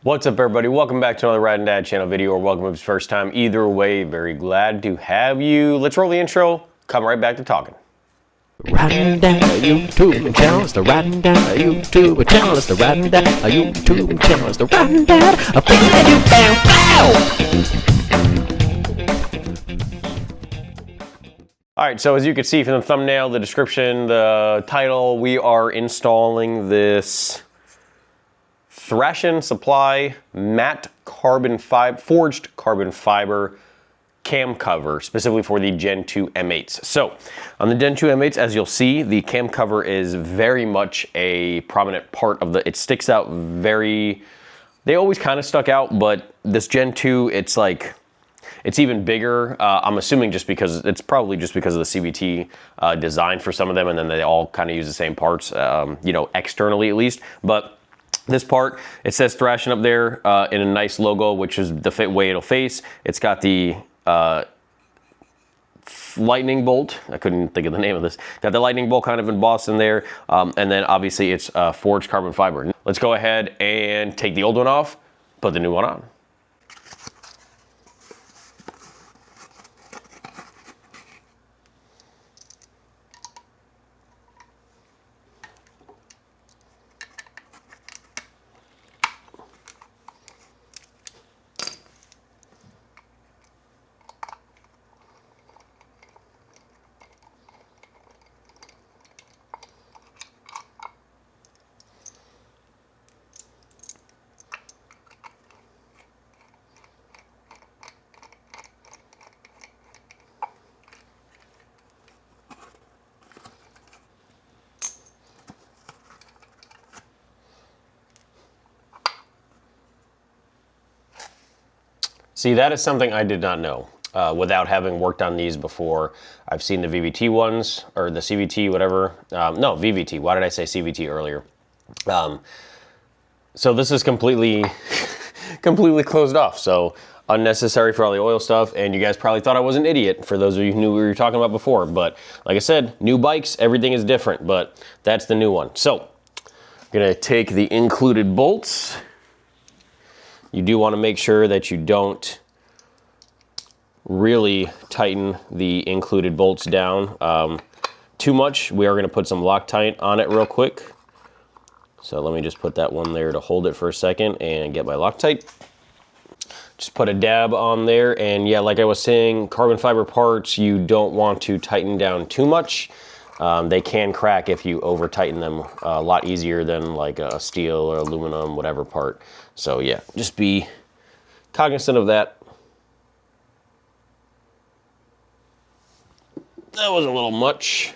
What's up, everybody? Welcome back to another Rad and Dad channel video, or welcome if it's first time. Either way, very glad to have you. Let's roll the intro, come right back to talking. Riding down a YouTube channel, it's the Riding Down a YouTube channel, it's the Riding Down a YouTube channel, it's the Riding Down a Alright, so as you can see from the thumbnail, the description, the title, we are installing this Thrashin Supply matte forged carbon fiber cam cover, specifically for the Gen 2 M8s. So on the Gen 2 M8s, as you'll see, the cam cover is very much a prominent part of it sticks out very, they always kind of stuck out, but this Gen 2, it's like, it's even bigger. I'm assuming it's probably just because of the CVT design for some of them, and then they all kind of use the same parts, you know, externally at least. But this part, it says Thrashin up there in a nice logo, which is the way it'll face. It's got the lightning bolt. I couldn't think of the name of this. Got the lightning bolt kind of embossed in there. And then obviously it's forged carbon fiber. Let's go ahead and take the old one off, put the new one on. See, that is something I did not know without having worked on these before. I've seen the VVT ones, or the CVT, whatever. No, VVT. Why did I say CVT earlier? So this is completely closed off. So unnecessary for all the oil stuff. And you guys probably thought I was an idiot, for those of you who knew what we were talking about before. But like I said, new bikes, everything is different. But that's the new one. So I'm going to take the included bolts. You do want to make sure that you don't really tighten the included bolts down too much. We are going to put some Loctite on it real quick. So let me just put that one there to hold it for a second and get my Loctite. Just put a dab on there, and yeah, like I was saying, carbon fiber parts, you don't want to tighten down too much. They can crack if you over tighten them a lot easier than like a steel or aluminum, whatever part. So yeah, just be cognizant of that. That was a little much.